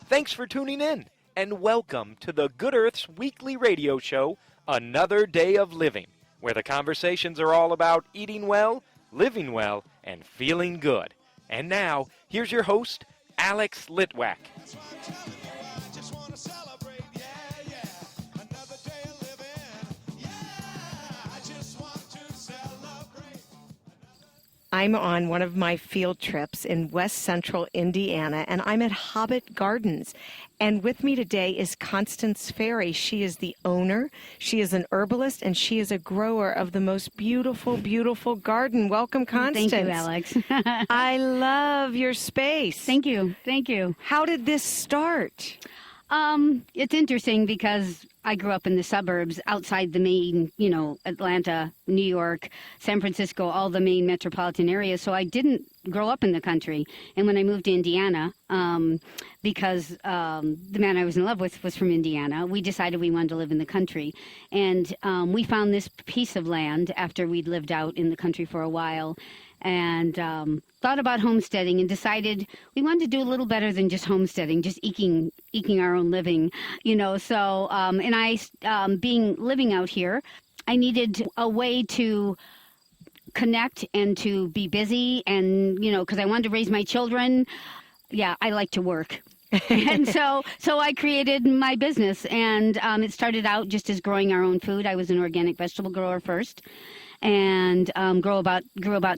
Thanks for tuning in, and welcome to the Good Earth's weekly radio show, Another Day of Living, where the conversations are all about eating well, living well, and feeling good. And now, here's your host, Alex Litwack. I'm on one of my field trips in west central Indiana, and I'm at Hobbit Gardens. And with me today is Constance Ferry. She is the owner, she is an herbalist, and she is a grower of the most beautiful, beautiful garden. Welcome, Constance. Thank you, Alex. I love your space. Thank you. Thank you. How did this start? It's interesting because I grew up in the suburbs outside the main, Atlanta, New York, San Francisco, all the main metropolitan areas. So I didn't grow up in the country. And when I moved to Indiana, because the man I was in love with was from Indiana, we decided we wanted to live in the country. And we found this piece of land after we'd lived out in the country for a while, and thought about homesteading and decided we wanted to do a little better than just homesteading, just eking our own living, So, and I, living out here, I needed a way to connect and to be busy and, because I wanted to raise my children. Yeah, I like to work. And so I created my business, and it started out just as growing our own food. I was an organic vegetable grower first, and grew about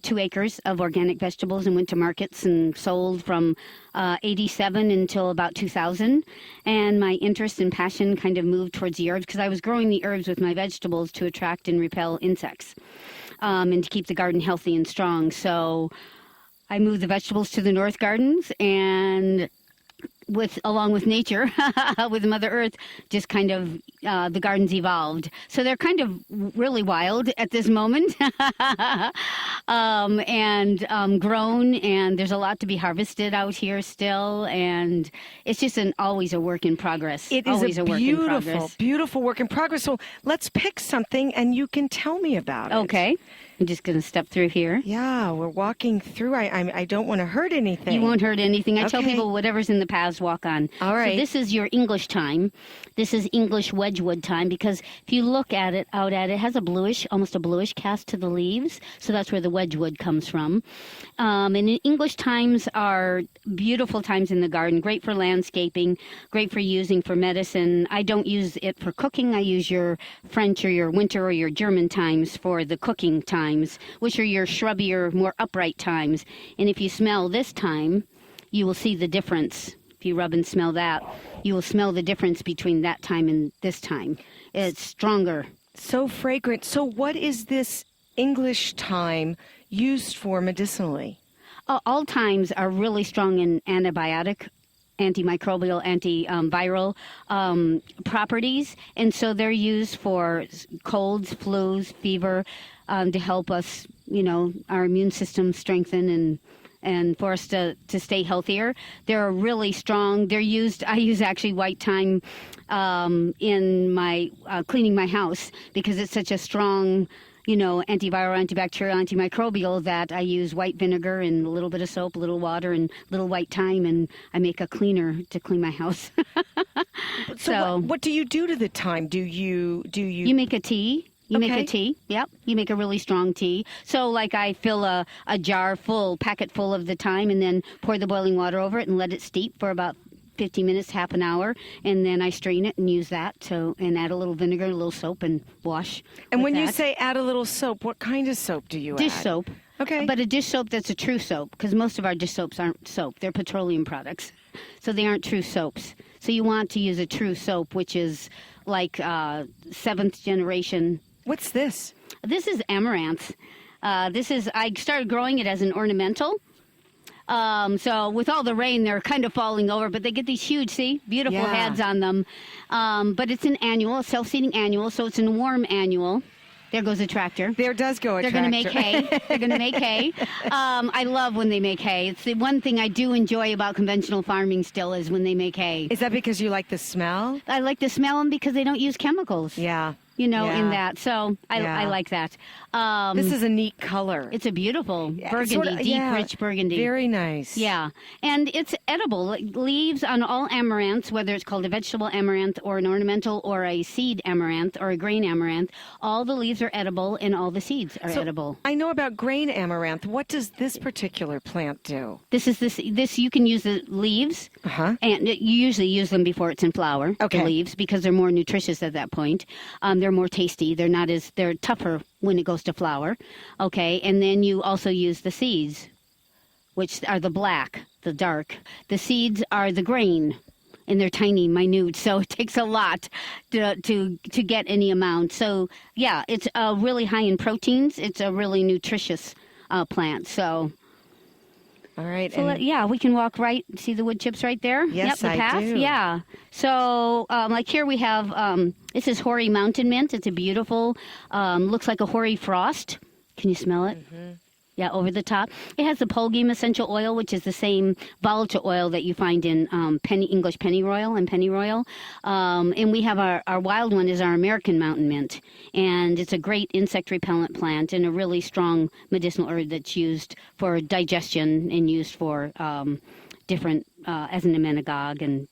2 acres of organic vegetables and went to markets and sold from 87 until about 2000. And my interest and passion kind of moved towards the herbs because I was growing the herbs with my vegetables to attract and repel insects, and to keep the garden healthy and strong. So I moved the vegetables to the North Gardens, and along with nature, with Mother Earth, just kind of the gardens evolved. So they're kind of really wild at this moment, and grown, and there's a lot to be harvested out here still, and it's just always a work in progress. It is a beautiful, beautiful work in progress. So let's pick something, and you can tell me about it. Okay. I'm just going to step through here. Yeah, we're walking through. I don't want to hurt anything. You won't hurt anything. I tell people whatever's in the paths, walk on. All right. So this is your English thyme. This is English Wedgwood thyme, because if you look at it, it has almost a bluish cast to the leaves. So that's where the Wedgwood comes from. And English thymes are beautiful thymes in the garden, great for landscaping, great for using for medicine. I don't use it for cooking. I use your French or your winter or your German thymes for the cooking thymes, which are your shrubbier, more upright thymes. And if you smell this thyme, you will see the difference. If you rub and smell that, you will smell the difference between that thyme and this thyme. It's stronger. So fragrant. So what is this English thyme used for medicinally? All thymes are really strong in antibiotic, antimicrobial, antiviral properties. And so they're used for colds, flus, fever, to help us, our immune system strengthen and for us to stay healthier. They're really strong. I use actually white thyme in my cleaning my house because it's such a strong, antiviral, antibacterial, antimicrobial that I use white vinegar and a little bit of soap, a little water, and a little white thyme, and I make a cleaner to clean my house. So what do you do to the thyme? Do you? You make a tea. You make a tea. Yep. You make a really strong tea. So like I fill a packet full of the thyme, and then pour the boiling water over it and let it steep for about 50 minutes, half an hour, and then I strain it and use that and add a little vinegar, a little soap, and wash. And when you say add a little soap, what kind of soap do you add? Dish soap. Okay. But a dish soap that's a true soap, because most of our dish soaps aren't soap. They're petroleum products. So they aren't true soaps. So you want to use a true soap, which is like 7th generation. What's this? This is amaranth. I started growing it as an ornamental. So with all the rain, they're kind of falling over, but they get these huge, beautiful heads on them. But it's an annual, a self-seeding annual, so it's a warm annual. There goes a tractor. There does go a tractor. They're going to make hay. They're going to make hay. I love when they make hay. It's the one thing I do enjoy about conventional farming still is when they make hay. Is that because you like the smell? I like to smell them because they don't use chemicals. Yeah. in Yeah. that. So I like that. This is a neat color. It's a beautiful burgundy, sort of- deep, yeah, rich burgundy. Very nice. Yeah, and it's edible. Leaves on all amaranths, whether it's called a vegetable amaranth or an ornamental or a seed amaranth or a grain amaranth, all the leaves are edible and all the seeds are So, edible. I know about grain amaranth. What does this particular plant do? This you can use the leaves, Uh-huh. and you usually use them before it's in flower. Okay. The leaves, because they're more nutritious at that point. They're more tasty. They're tougher when it goes to flower. Okay, and then you also use the seeds, which are the black, the dark. The seeds are the grain, and they're tiny, minute, so it takes a lot to get any amount. So yeah, it's really high in proteins. It's a really nutritious plant. So. All right. So and we can walk right. See the wood chips right there? Yes, yep, the I path. do. Yeah. So like here we have this is hoary mountain mint. It's a beautiful, looks like a hoary frost. Can you smell it? Mm-hmm. Yeah, over the top. It has the Pulgame essential oil, which is the same volatile oil that you find in English pennyroyal and pennyroyal. And we have our wild one is our American mountain mint. And it's a great insect repellent plant and a really strong medicinal herb that's used for digestion and used for different, as an emmenagogue and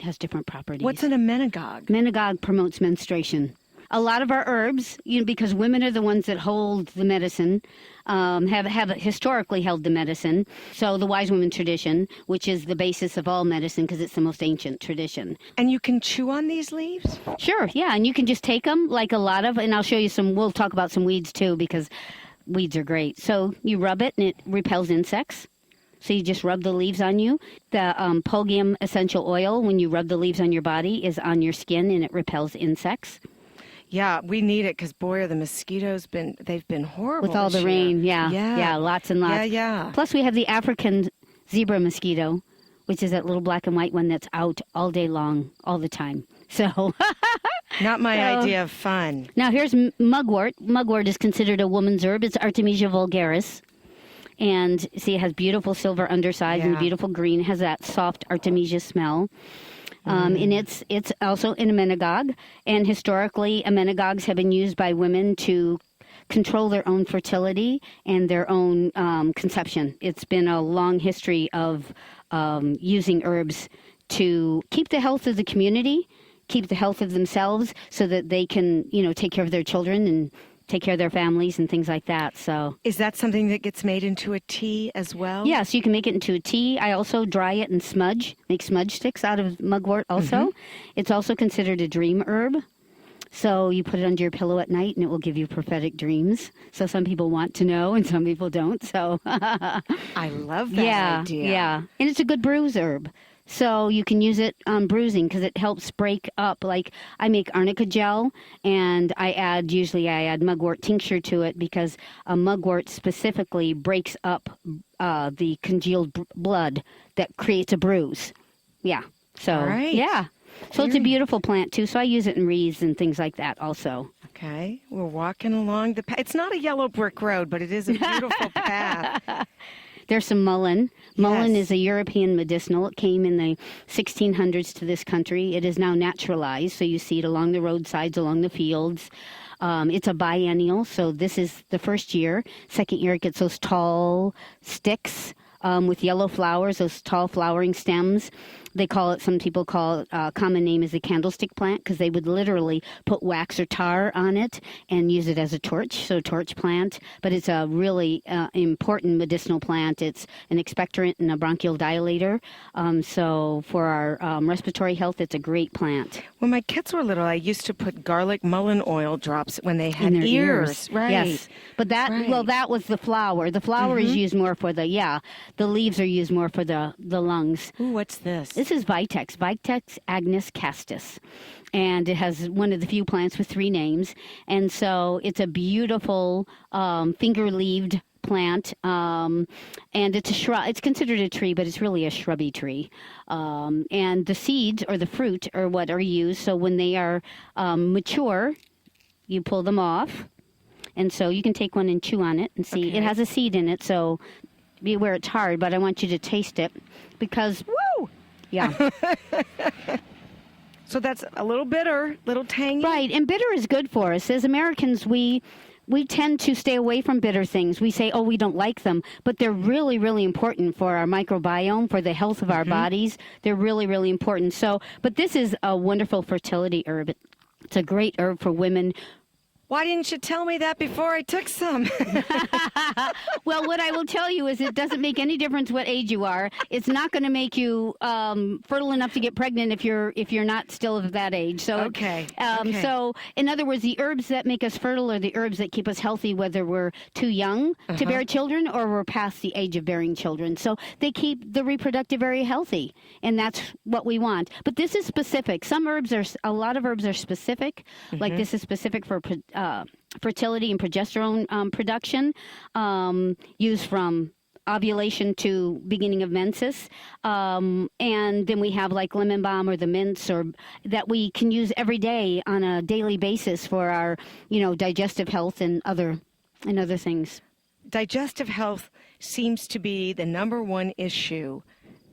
has different properties. what's an emmenagogue? Emmenagogue promotes menstruation. A lot of our herbs, because women are the ones that hold the medicine, have historically held the medicine. So the wise woman tradition, which is the basis of all medicine because it's the most ancient tradition. And you can chew on these leaves? Sure, yeah, and you can just take them like a lot of, and I'll show you we'll talk about some weeds too because weeds are great. So you rub it and it repels insects. So you just rub the leaves on you. The Pulgame essential oil, when you rub the leaves on your body, is on your skin and it repels insects. Yeah, we need it because, boy, are the mosquitoes they've been horrible With all this the year. rain, yeah, lots and lots. Yeah. Plus, we have the African zebra mosquito, which is that little black and white one that's out all day long, all the time. So, Not my idea of fun. now here's mugwort. Mugwort is considered a woman's herb. It's Artemisia vulgaris. And see, it has beautiful silver undersides and Yeah. beautiful green. It has that soft Artemisia smell. And it's also an emmenagogue. And historically, emmenagogues have been used by women to control their own fertility and their own conception. It's been a long history of using herbs to keep the health of the community, keep the health of themselves so that they can, take care of their children and take care of their families and things like that. So Is that something that gets made into a tea as well? yes, you can make it into a tea. I also dry it and make smudge sticks out of mugwort also. It's also considered a dream herb. So you put it under your pillow at night and it will give you prophetic dreams. So some people want to know and some people don't. So I love that idea. Yeah. And it's a good bruise herb. So you can use it on bruising because it helps break up. Like I make arnica gel and I add mugwort tincture to it because mugwort specifically breaks up the congealed blood that creates a bruise. Yeah. So, All right. yeah. So it's a beautiful plant too. So I use it in wreaths and things like that also. Okay, we're walking along the path. It's not a yellow brick road, but it is a beautiful path. There's some mullein. Mullein Yes. is a European medicinal. It came in the 1600s to this country. It is now naturalized, so you see it along the roadsides, along the fields. It's a biennial, so this is the first year. Second year, it gets those tall sticks with yellow flowers, those tall flowering stems. Some people call it, common name is the candlestick plant because they would literally put wax or tar on it and use it as a torch, so torch plant. But it's a really important medicinal plant. It's an expectorant and a bronchial dilator. So for our respiratory health, it's a great plant. When my kids were little, I used to put garlic mullein oil drops when they had In their ears. Right. Yes. But that was the flower. The flower is used more for the leaves are used more for the lungs. Ooh, what's this? This is Vitex agnus castus. And it has one of the few plants with 3 names. And so it's a beautiful finger-leaved plant. And it's a shrub. It's considered a tree, but it's really a shrubby tree. And the seeds or the fruit are what are used. So when they are mature, you pull them off. And so you can take one and chew on it and see. Okay. It has a seed in it, so beware it's hard, but I want you to taste it because, Woo! yeah. So that's a little bitter, little tangy. Right, and bitter is good for us. As Americans, we tend to stay away from bitter things. We say, oh, we don't like them, but they're really, really important for our microbiome, for the health of our bodies. They're really, really important. So, but this is a wonderful fertility herb. It's a great herb for women. Why didn't you tell me that before I took some? Well, what I will tell you is it doesn't make any difference what age you are. It's not going to make you fertile enough to get pregnant if you're not still of that age. So Okay. So in other words, the herbs that make us fertile are the herbs that keep us healthy, whether we're too young to bear children or we're past the age of bearing children. So they keep the reproductive area healthy, and that's what we want. But this is specific. A lot of herbs are specific. Like this is specific for fertility and progesterone production, used from ovulation to beginning of menses. And then we have like lemon balm or the mints or that we can use every day on a daily basis for our, digestive health and other things. Digestive health seems to be the number one issue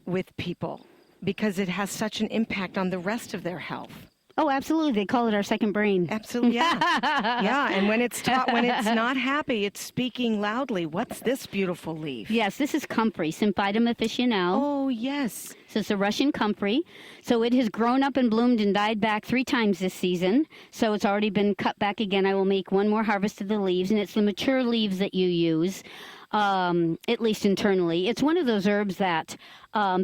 with people because it has such an impact on the rest of their health. Oh, absolutely. They call it our second brain. Absolutely, yeah. Yeah, and when it's not happy, it's speaking loudly. What's this beautiful leaf? Yes, this is comfrey, Symphytum officinale. Oh, yes. So it's a Russian comfrey. So it has grown up and bloomed and died back 3 times this season. So it's already been cut back again. I will make one more harvest of the leaves, and it's the mature leaves that you use. At least internally. It's one of those herbs that,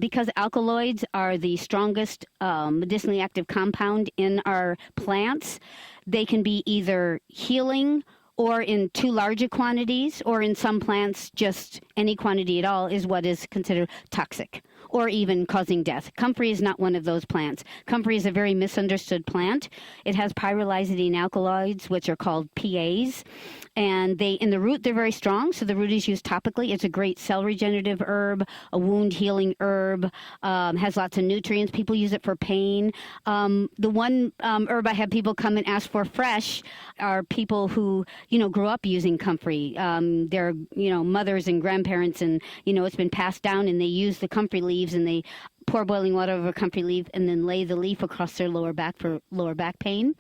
because alkaloids are the strongest medicinally active compound in our plants, they can be either healing or in too large a quantities, or in some plants, just any quantity at all is what is considered toxic, or even causing death. Comfrey is not one of those plants. Comfrey is a very misunderstood plant. It has pyrrolizidine alkaloids, which are called PAs, and in the root, they're very strong, so the root is used topically. It's a great cell regenerative herb, a wound healing herb, has lots of nutrients. People use it for pain. The one herb I have people come and ask for fresh are people who, grew up using comfrey. Their, mothers and grandparents, and, it's been passed down, and they use the comfrey leaves, and they pour boiling water over a comfrey leaf and then lay the leaf across their lower back for lower back pain.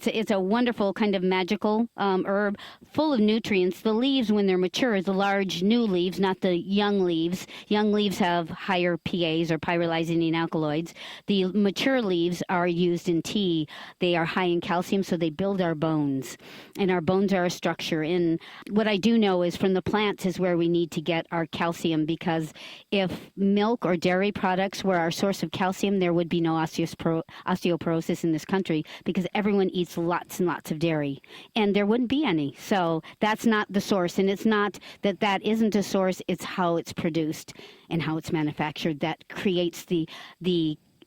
It's a wonderful kind of magical herb, full of nutrients. The leaves, when they're mature, the large new leaves, not the young leaves. Young leaves have higher PAs or pyrrolizidine alkaloids. The mature leaves are used in tea. They are high in calcium, so they build our bones. And our bones are a structure. And what I do know is from the plants is where we need to get our calcium, because if milk or dairy products were our source of calcium, there would be no osteoporosis in this country, because everyone eats lots and lots of dairy, and there wouldn't be any. So that's not the source, and it's not that isn't a source. It's how it's produced and how it's manufactured that creates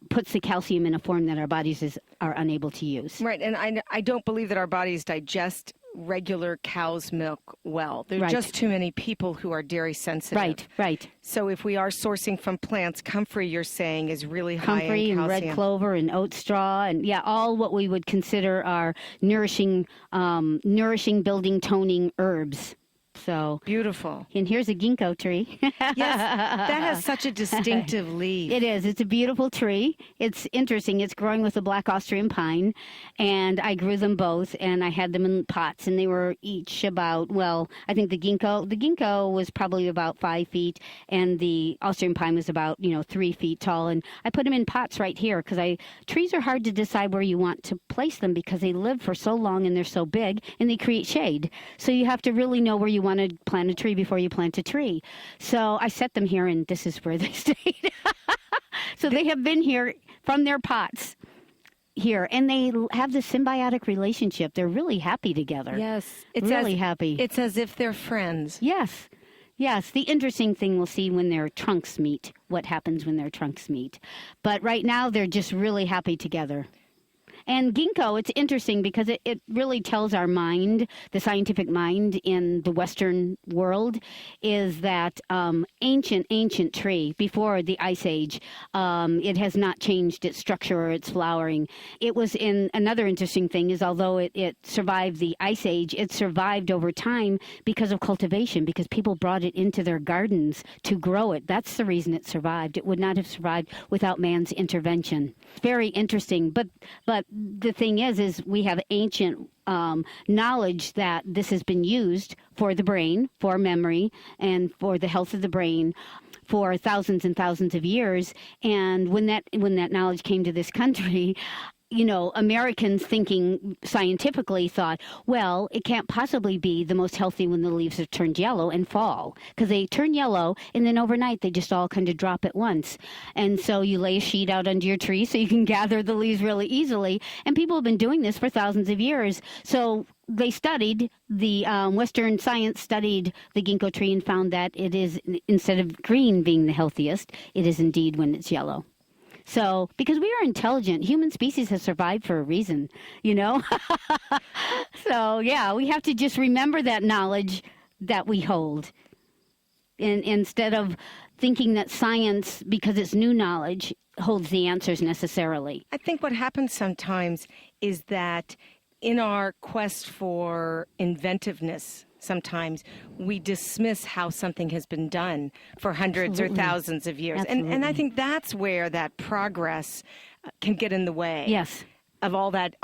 puts the calcium in a form that our bodies are unable to use. Right, and I don't believe that our bodies digest regular cow's milk well. There are just too many people who are dairy sensitive. Right. So if we are sourcing from plants, comfrey, you're saying, is really high in calcium. Comfrey and red clover and oat straw, and all what we would consider are nourishing, building, toning herbs. So beautiful. And here's a ginkgo tree. Yes, that has such a distinctive leaf. It is. It's a beautiful tree. It's interesting. It's growing with a black Austrian pine, and I grew them both, and I had them in pots, and they were each about, I think the ginkgo was probably about 5 feet, and the Austrian pine was about 3 feet tall, and I put them in pots right here because trees are hard to decide where you want to place them because they live for so long and they're so big and they create shade. So you have to really know where you want to plant a tree before you plant a tree. So I set them here, and this is where they stayed. So they have been here from their pots here, and they have this symbiotic relationship. They're really happy together. Yes. It's really happy. It's as if they're friends. Yes. The interesting thing we'll see when their trunks meet, what happens when their trunks meet. But right now, they're just really happy together. And ginkgo, it's interesting because it really tells our mind, the scientific mind in the Western world, is that ancient tree before the Ice Age. It has not changed its structure or its flowering. It was in another interesting thing is although it survived the Ice Age, it survived over time because of cultivation, because people brought it into their gardens to grow it. That's the reason it survived. It would not have survived without man's intervention. Very interesting. But the thing is we have ancient knowledge that this has been used for the brain, for memory, and for the health of the brain for thousands and thousands of years. And when that knowledge came to this country, Americans thinking scientifically thought, well, it can't possibly be the most healthy when the leaves have turned yellow and fall, because they turn yellow and then overnight they just all kind of drop at once. And so you lay a sheet out under your tree so you can gather the leaves really easily. And people have been doing this for thousands of years. So they studied, the Western science studied the ginkgo tree and found that it is, instead of green being the healthiest, it is indeed when it's yellow. So, because we are intelligent, human species has survived for a reason, So, yeah, we have to just remember that knowledge that we hold. Instead of thinking that science, because it's new knowledge, holds the answers necessarily. I think what happens sometimes is that in our quest for inventiveness, sometimes we dismiss how something has been done for hundreds or thousands of years. And I think that's where that progress can get in the way. Yes. Of all that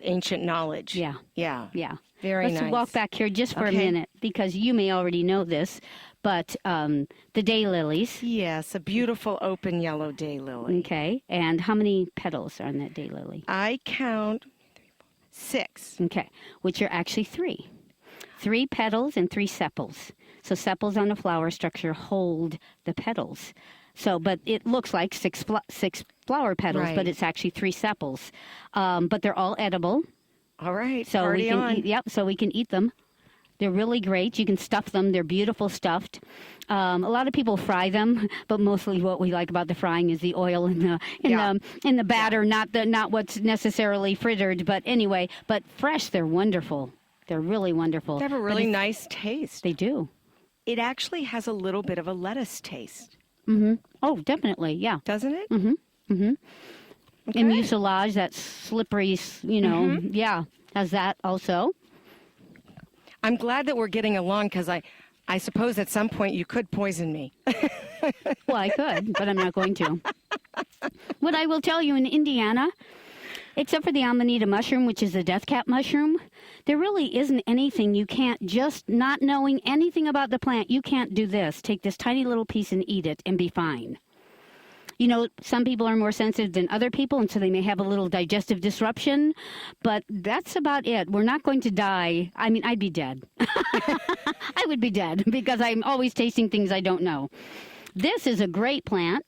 ancient knowledge. Yeah. Yeah. Yeah. Very nice. Let's walk back here just for a minute, because you may already know this, but the daylilies. Yes, a beautiful open yellow daylily. Okay. And how many petals are on that daylily? I count 6. Okay. Which are actually 3. 3 petals and 3 sepals. So sepals on a flower structure hold the petals. So, but it looks like 6 flower petals, right. But it's actually 3 sepals. But they're all edible. All right. So Party we can on. eat, so we can eat them. They're really great. You can stuff them. They're beautiful stuffed. A lot of people fry them, but mostly what we like about the frying is the oil in the batter, not what's necessarily frittered. But anyway, but fresh, they're wonderful. They're really wonderful. They have a really nice taste. They do. It actually has a little bit of a lettuce taste. Mm-hmm. Oh, definitely, yeah. Doesn't it? Mm-hmm. Mm-hmm. Okay. And mucilage, that slippery, yeah, has that also. I'm glad that we're getting along, because I suppose at some point you could poison me. Well, I could, but I'm not going to. What I will tell you, in Indiana, except for the amanita mushroom, which is the death cap mushroom, there really isn't anything you can't, just not knowing anything about the plant, you can't do this. Take this tiny little piece and eat it and be fine. Some people are more sensitive than other people, and so they may have a little digestive disruption, but that's about it. We're not going to die. I mean, I'd be dead. I would be dead, because I'm always tasting things I don't know. This is a great plant,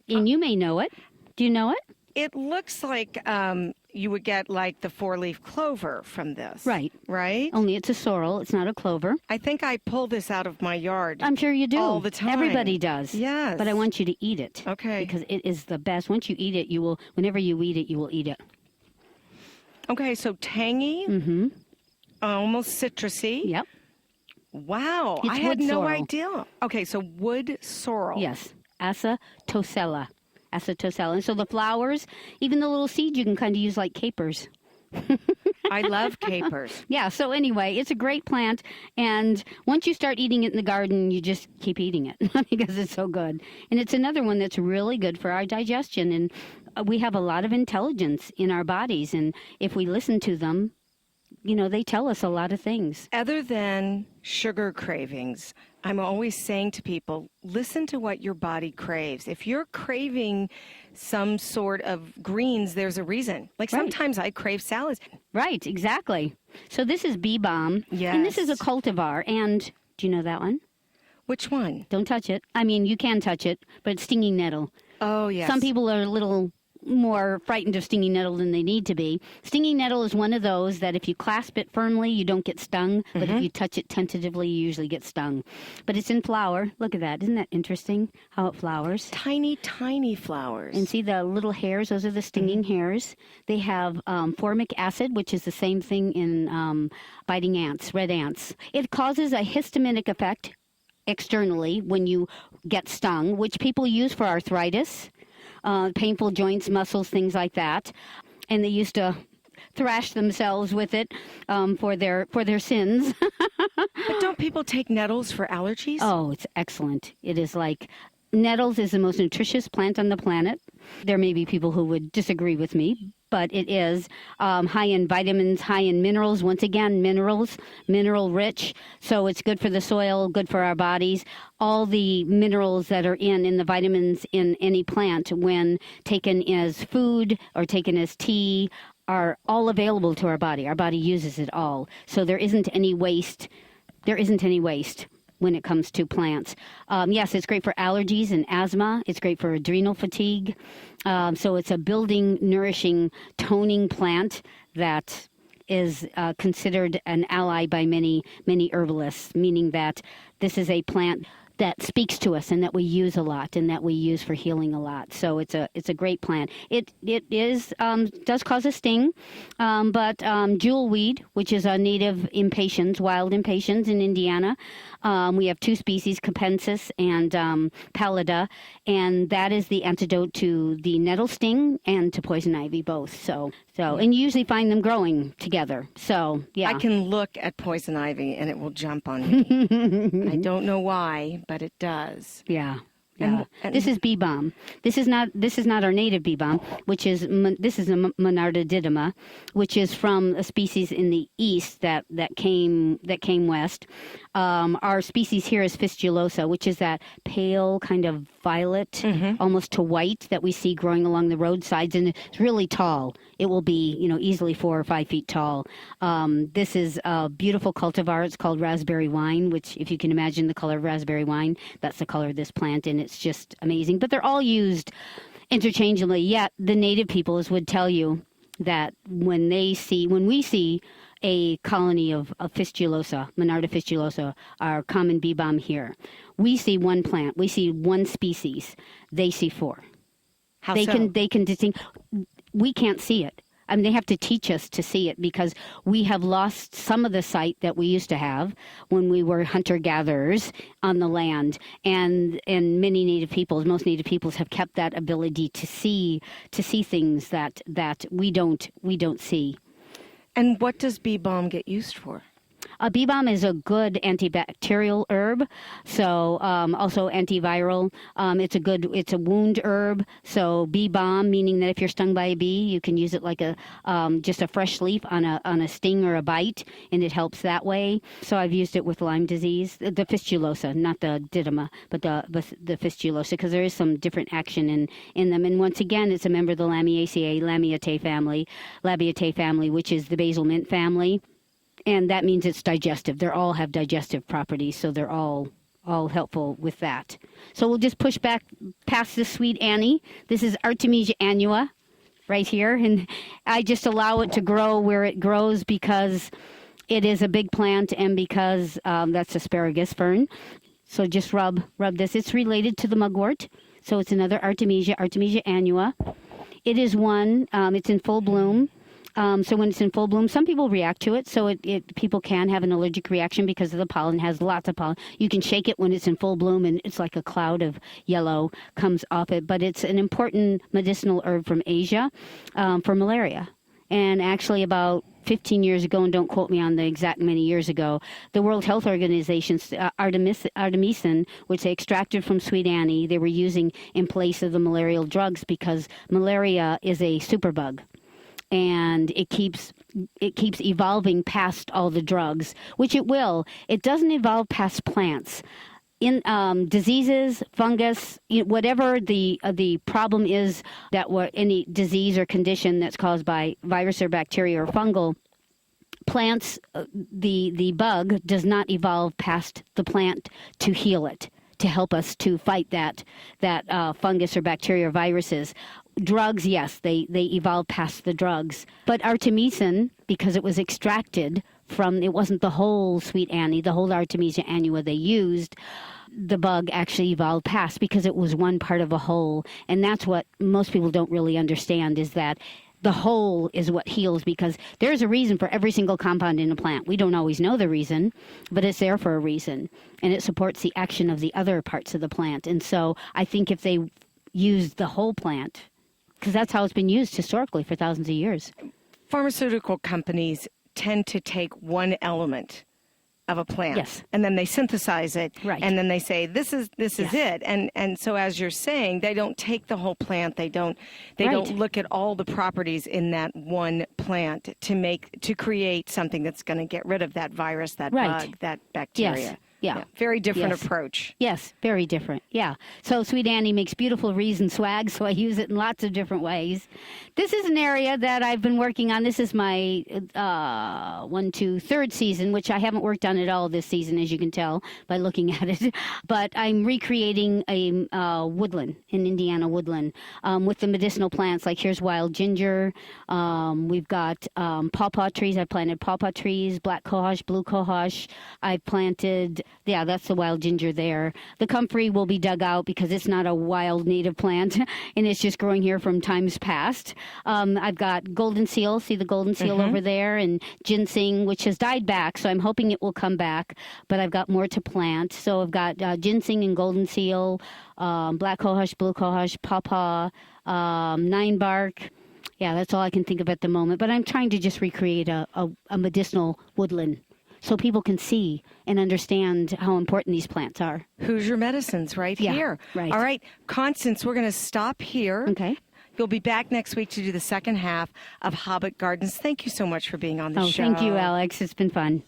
and you may know it. Do you know it? It looks like you would get like the 4-leaf clover from this. Right. Right? Only it's a sorrel. It's not a clover. I think I pull this out of my yard. I'm sure you do. All the time. Everybody does. Yes. But I want you to eat it. Okay. Because it is the best. Once you eat it, whenever you eat it, you will eat it. Okay, so tangy. Mm-hmm. Almost citrusy. Yep. Wow. It's I had wood no sorrel. idea. Okay, so wood sorrel. Yes. Acetosella. And so the flowers, even the little seeds, you can kind of use like capers. I love capers. Yeah, so anyway, it's a great plant, and once you start eating it in the garden, you just keep eating it because it's so good. And it's another one that's really good for our digestion, and we have a lot of intelligence in our bodies, and if we listen to them, they tell us a lot of things. Other than sugar cravings, I'm always saying to people, listen to what your body craves. If you're craving some sort of greens, there's a reason. Like Right. sometimes I crave salads. Right, exactly. So this is bee balm, and this is a Yes. cultivar, and do you know that one? Which one? Don't touch it. I mean, you can touch it, but it's stinging nettle. Oh, yes. Some people are a little more frightened of stinging nettle than they need to be. Stinging nettle is one of those that if you clasp it firmly, you don't get stung, but if you touch it tentatively, you usually get stung. But it's in flower. Look at that. Isn't that interesting how it flowers? Tiny, tiny flowers. And see the little hairs? Those are the stinging hairs. They have formic acid, which is the same thing in biting ants, red ants. It causes a histaminic effect externally when you get stung, which people use for arthritis, painful joints, muscles, things like that. And they used to thrash themselves with it for their sins. But don't people take nettles for allergies? Oh, it's excellent. It is like nettles is the most nutritious plant on the planet. There may be people who would disagree with me, but it is high in vitamins, high in minerals. Once again, mineral rich. So it's good for the soil, good for our bodies. All the minerals that are in the vitamins in any plant, when taken as food or taken as tea, are all available to our body. Our body uses it all. So there isn't any waste. There isn't any waste when it comes to plants. Yes, it's great for allergies and asthma. It's great for adrenal fatigue. So it's a building, nourishing, toning plant that is considered an ally by many herbalists, meaning that this is a plant that speaks to us and that we use a lot and that we use for healing a lot. So it's a great plant. It does cause a sting, but jewelweed, which is a native impatiens, wild impatiens in Indiana, we have two species, capensis and pallida, and that is the antidote to the nettle sting and to poison ivy both. So and you usually find them growing together. So yeah, I can look at poison ivy and it will jump on me. I don't know why, but it does. Yeah. Yeah. And this is bee balm. This is not our native bee balm, this is a Monarda didyma, which is from a species in the east that came west. Our species here is fistulosa, which is that pale kind of violet, almost to white that we see growing along the roadsides, and it's really tall. It will be, easily 4 or 5 feet tall. This is a beautiful cultivar. It's called raspberry wine, which, if you can imagine the color of raspberry wine, that's the color of this plant, and it's just amazing. But they're all used interchangeably. Yet the native peoples would tell you that when we see a colony of fistulosa, Monarda fistulosa, our common bee balm here, we see one plant, we see one species. They see 4. How they so? They can distinguish. We can't see it. I mean, they have to teach us to see it because we have lost some of the sight that we used to have when we were hunter-gatherers on the land. And most native peoples have kept that ability to see things that we don't see. And what does bee balm get used for? Bee balm is a good antibacterial herb, so also antiviral. It's a wound herb. So bee balm, meaning that if you're stung by a bee, you can use it like just a fresh leaf on a sting or a bite, and it helps that way. So I've used it with Lyme disease, the fistulosa, not the didyma, but the fistulosa, because there is some different action in them. And once again, it's a member of the Lamiaceae, Labiatae family, which is the basil mint family. And that means it's digestive. They all have digestive properties, so they're all helpful with that. So we'll just push back past this sweet Annie. This is Artemisia annua right here, and I just allow it to grow where it grows because it is a big plant and because that's asparagus fern. So just rub this. It's related to the mugwort, so it's another Artemisia annua. It is it's in full bloom. So when it's in full bloom, some people react to it. So people can have an allergic reaction because of the pollen. It has lots of pollen. You can shake it when it's in full bloom, and it's like a cloud of yellow comes off it. But it's an important medicinal herb from Asia for malaria. And actually about 15 years ago, and don't quote me on the exact many years ago, the World Health Organization, artemisinin, which they extracted from Sweet Annie, they were using in place of the malarial drugs because malaria is a superbug. And it keeps evolving past all the drugs, which it will. It doesn't evolve past plants. In diseases, fungus, whatever the problem is, any disease or condition that's caused by virus or bacteria or fungal, plants, the bug does not evolve past the plant to heal it, to help us to fight that fungus or bacteria or viruses. drugs, yes, they evolved past the drugs. But artemisinin, because it was extracted from, it wasn't the whole sweet Annie, the whole Artemisia annua they used, the bug actually evolved past because it was one part of a whole. And that's what most people don't really understand, is that the whole is what heals, because there's a reason for every single compound in a plant. We don't always know the reason, but it's there for a reason. And it supports the action of the other parts of the plant. And so I think if they used the whole plant, because that's how it's been used historically for thousands of years. Pharmaceutical companies tend to take one element of a plant, yes, and then they synthesize it, right, and then they say this is yes, it, and so as you're saying, they don't take the whole plant, they don't right, look at all the properties in that one plant to create something that's going to get rid of that virus, that right, bug, that bacteria. yes. Yeah. Very different yes, approach. Yes, very different. Yeah. So Sweet Annie makes beautiful wreaths and swag, so I use it in lots of different ways. This is an area that I've been working on. This is my third season, which I haven't worked on at all this season, as you can tell by looking at it. But I'm recreating a woodland, an Indiana woodland, with the medicinal plants. Like here's wild ginger. We've got pawpaw trees. I planted pawpaw trees, black cohosh, blue cohosh. I've planted... Yeah, that's the wild ginger there. The comfrey will be dug out because it's not a wild native plant, and it's just growing here from times past. I've got golden seal. See the golden seal over there? And ginseng, which has died back, so I'm hoping it will come back. But I've got more to plant. So I've got ginseng and golden seal, black cohosh, blue cohosh, pawpaw, nine bark. Yeah, that's all I can think of at the moment. But I'm trying to just recreate a medicinal woodland, so people can see and understand how important these plants are. Hoosier Medicines right here. Right. All right, Constance, we're going to stop here. Okay. You'll be back next week to do the second half of Hobbit Gardens. Thank you so much for being on the show. Thank you, Alex. It's been fun.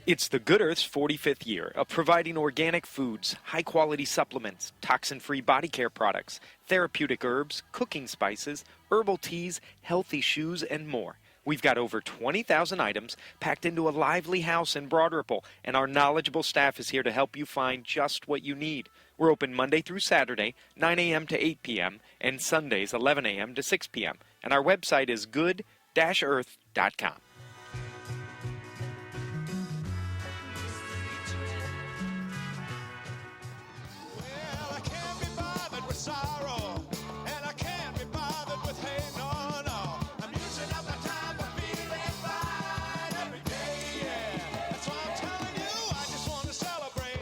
It's the Good Earth's 45th year of providing organic foods, high-quality supplements, toxin-free body care products, therapeutic herbs, cooking spices, herbal teas, healthy shoes, and more. We've got over 20,000 items packed into a lively house in Broad Ripple, and our knowledgeable staff is here to help you find just what you need. We're open Monday through Saturday, 9 a.m. to 8 p.m., and Sundays, 11 a.m. to 6 p.m. And our website is good-earth.com. Sorrow, and I can't be bothered with hate, no. I'm using up my time for feeling fine every day, yeah. That's why I'm telling you, I just want to celebrate.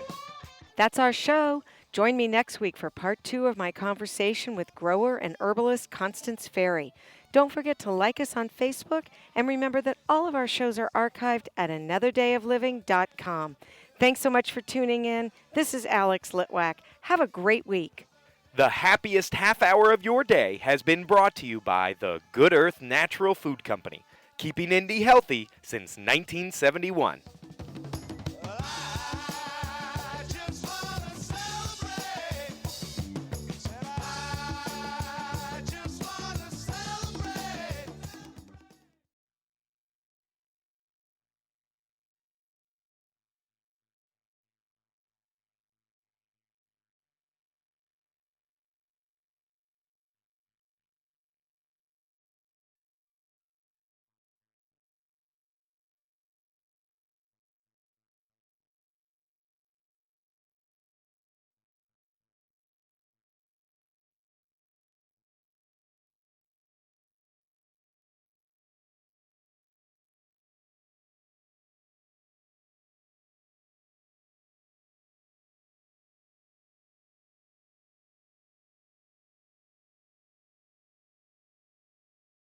That's our show. Join me next week for part 2 of my conversation with grower and herbalist Constance Ferry. Don't forget to like us on Facebook, and remember that all of our shows are archived at anotherdayofliving.com. Thanks so much for tuning in. This is Alex Litwack. Have a great week. The happiest half hour of your day has been brought to you by the Good Earth Natural Food Company, keeping Indy healthy since 1971.